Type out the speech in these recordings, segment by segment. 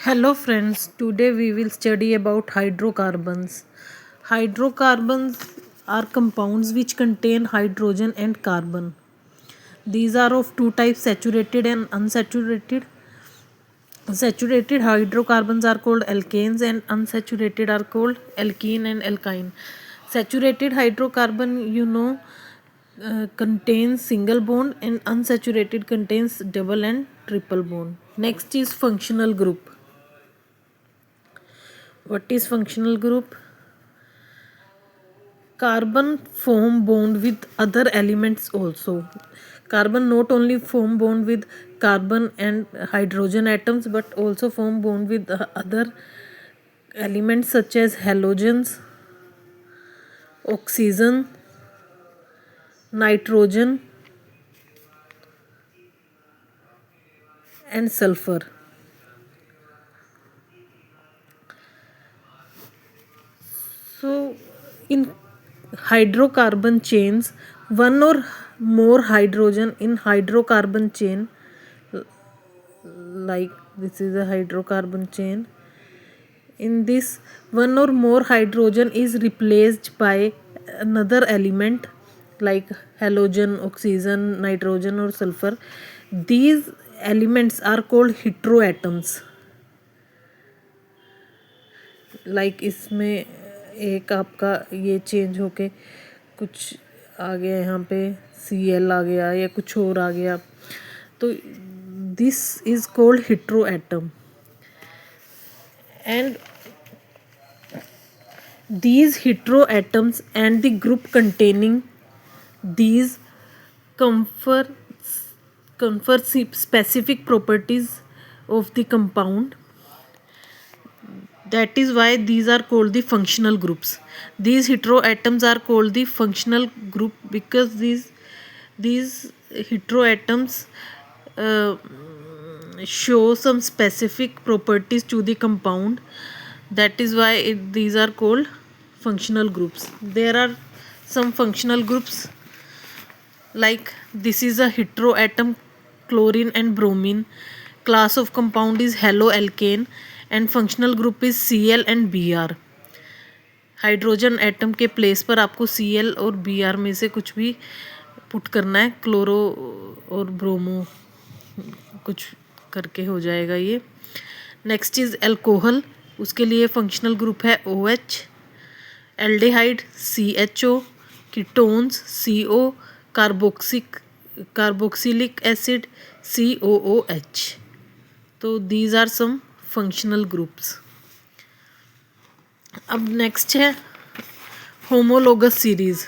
Hello friends, today we will study about hydrocarbons. Hydrocarbons are compounds which contain hydrogen and carbon. These are of two types, saturated and unsaturated. Saturated hydrocarbons are called alkanes and unsaturated are called alkene and alkyne. Saturated hydrocarbon, contains single bond and unsaturated contains double and triple bond. Next is functional group. What is functional group? Carbon form bond with other elements also. Carbon not only form bond with carbon and hydrogen atoms but also form bond with other elements such as halogens, oxygen, nitrogen and sulfur. So in hydrocarbon chains, one or more hydrogen in hydrocarbon chain, like this is a hydrocarbon chain. In this, one or more hydrogen is replaced by another element like halogen, oxygen, nitrogen or sulfur. These elements are called heteroatoms. Like इसमें एक आपका ये change होके कुछ आ गया, यहाँ पे Cl आ गया या कुछ और आ गया, तो this is called heteroatom. And these heteroatoms and the group containing these confer specific properties of the compound. That is why these are called the functional groups. These heteroatoms are called the functional group because these heteroatoms show some specific properties to the compound. That is why these are called functional groups. There are some functional groups like this is a heteroatom chlorine and bromine. Class of compound is haloalkane and functional group is Cl and Br. Hydrogen atom के place पर आपको Cl और Br में से कुछ भी put करना है, क्लोरो और ब्रोमो कुछ करके हो जाएगा ये. नेक्स्ट इज एल्कोहल, उसके लिए फंक्शनल ग्रुप है OH. Aldehyde CHO, ketones CO, carboxylic acid COOH. तो these are some functional groups. अब नेक्स्ट है homologous series.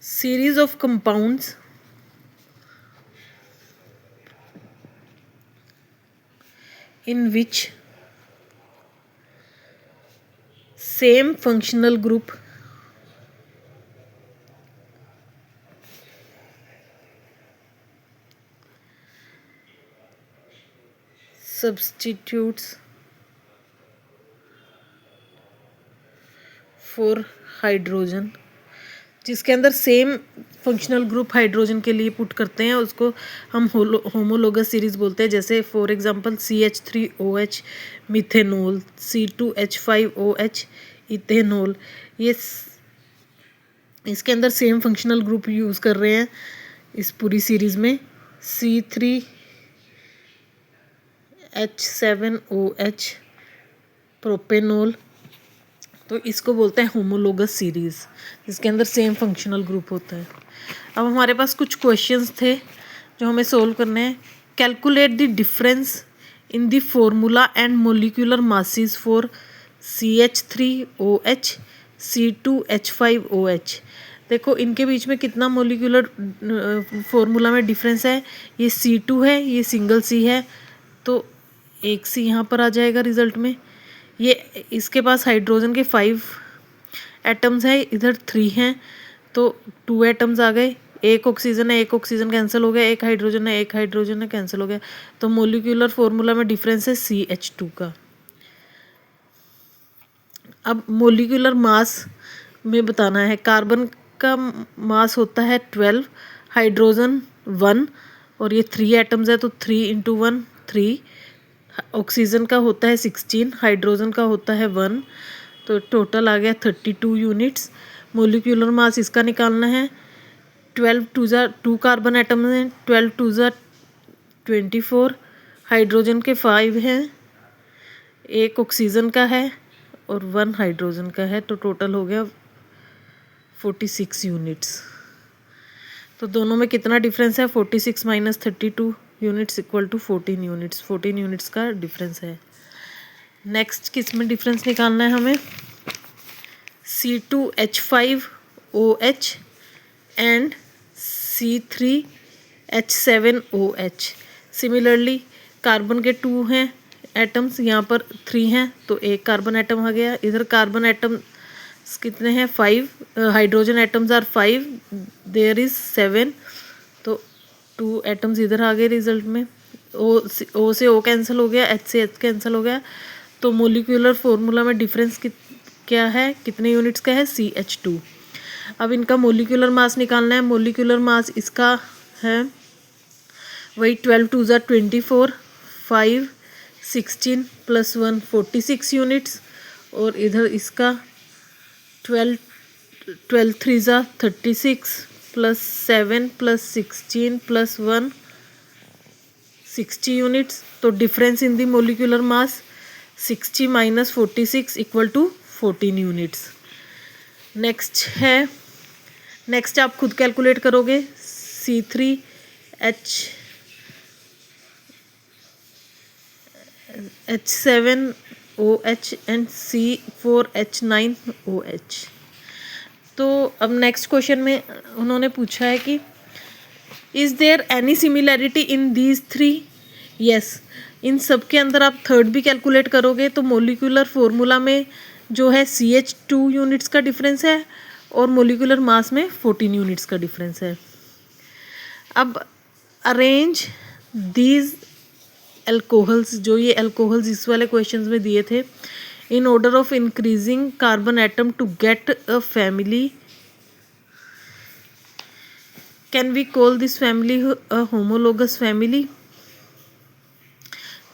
Series of compounds in which same functional group substitutes for hydrogen. जिसके अंदर same functional group hydrogen के लिए put करते हैं उसको हम होमोलोगस सीरीज बोलते हैं. जैसे for example CH3OH methanol, C2H5OH ethanol. ये इसके अंदर सेम फंक्शनल ग्रुप यूज़ कर रहे हैं इस पूरी सीरीज़ में. C3H7OH propanol. तो इसको बोलते हैं होमोलोगस सीरीज़ जिसके अंदर सेम फंक्शनल ग्रुप होता है. अब हमारे पास कुछ क्वेश्चंस थे जो हमें सोल्व करने हैं. Calculate the difference in the formula and molecular masses for CH3OH C2H5OH. देखो इनके बीच में कितना मोलिकुलर फॉर्मूला में डिफरेंस है. ये C2 है, ये सिंगल C है, तो एक C यहाँ पर आ जाएगा रिजल्ट में. ये इसके पास हाइड्रोजन के 5 एटम्स है, इधर 3 हैं, तो 2 एटम्स आ गए. एक ऑक्सीजन है, एक ऑक्सीजन कैंसिल हो गया. एक हाइड्रोजन है, एक हाइड्रोजन है, कैंसिल हो गया. तो मोलिकुलर फॉर्मूला में डिफरेंस है CH2 का. अब मोलिकुलर मास में बताना है। कार्बन का मास होता है 12, हाइड्रोजन 1, और ये 3 एटम्स है तो 3 × 1 3। ऑक्सीजन का होता है 16, हाइड्रोजन का होता है 1, तो टोटल आ गया 32 यूनिट्स। मोलिकुलर मास इसका निकालना है। 12 2 ज़ा 2 कार्बन एटम हैं, 12 2 ज़ा 24, हाइड्रोजन के 5 हैं, एक ऑक्सीजन का है और 1 हाइड्रोजन का है, तो टोटल हो गया 46 यूनिट्स। तो दोनों में कितना डिफरेंस है? 46 - 32 units equal to 14 units. 14 units का डिफरेंस है। नेक्स्ट किस में डिफरेंस निकालना है हमें? C2H5OH and C3H7OH। Similarly carbon के 2 हैं एटम्स, यहाँ पर 3 हैं तो एक कार्बन एटम आ गया। इधर कार्बन एटम कितने हैं? 5। Hydrogen atoms are 5, there is 7, तो 2 एटम्स इधर आ गए रिजल्ट में। ओ से ओ कैंसिल हो गया, एच से एच कैंसिल हो गया, तो मोलिकुलर फॉर्मूला में डिफरेंस क्या है? कितने यूनिट्स का है? CH2। अब इनका मोलिकुलर मास निकालना है। मोलिकुलर मास इसका है वही 12 2 ज़ा 24, 5 16 + 1 46 यूनिट्स, और इधर इसका 12 3 ज़ा 36 + 7 + 16 + 1 60 यूनिट्स। तो difference in the molecular mass 60 - 46 equal to 14 units. Next आप खुद कैलकुलेट करोगे। C3H7OH and C4H9OH। तो अब नेक्स्ट क्वेश्चन में उन्होंने पूछा है कि is there any similarity in these 3? Yes, इन सब के अंदर आप थर्ड भी कैलकुलेट करोगे तो मोलिकुलर फॉर्मूला में जो है CH2 यूनिट्स का डिफरेंस है और मोलिकुलर मास में 14 यूनिट्स का डिफरेंस है। अब अरेंज दीज एल्कोहल्स, जो ये एल्कोहल्स इस वाले क्वेश्चंस में दिए थे, in order of increasing carbon atom to get a family. Can we call this family a homologous family?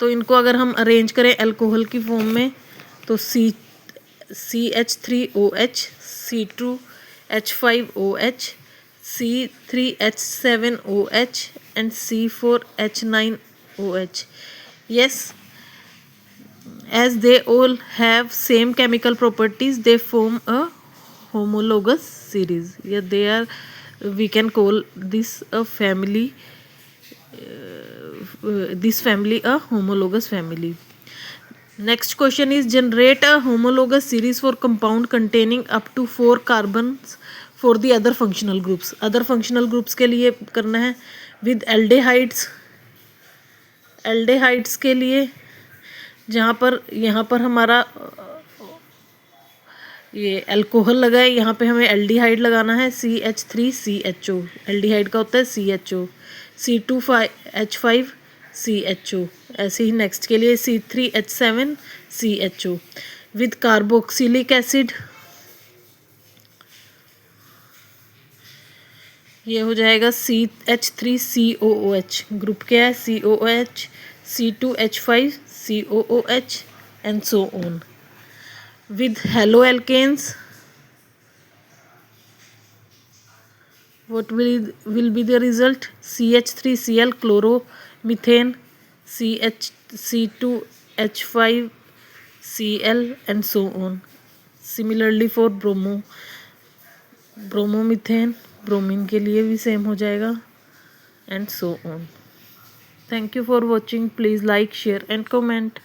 तो इनको अगर हम अरेंज करें अल्कोहल की फॉर्म में तो CH3OH, C2H5OH, C3H7OH and C4H9OH. Yes, as they all have same chemical properties, they form a homologous series. Yeah, they are, we can call this a family, this family a homologous family. Next question is generate a homologous series for compound containing up to 4 carbons for the other functional groups. Other functional groups के लिए करना है with aldehydes. aldehydes के लिए यहाँ पर हमारा ये अल्कोहल लगा है, यहाँ पे हमें एल्डिहाइड लगाना है CH3CHO। एल्डिहाइड का होता है CHO। C2H5CHO। ऐसे ही नेक्स्ट के लिए C3H7CHO विद कार्बोक्सिलिक एसिड, ये हो जाएगा CH3COOH। ग्रुप क्या है? COOH, C2H5COOH and so on. With haloalkanes, what will be the result? CH3Cl chloromethane, C2H5Cl and so on. Similarly for bromomethane, bromine के लिए भी सेम हो जाएगा and so on. Thank you for watching. Please like, share and comment.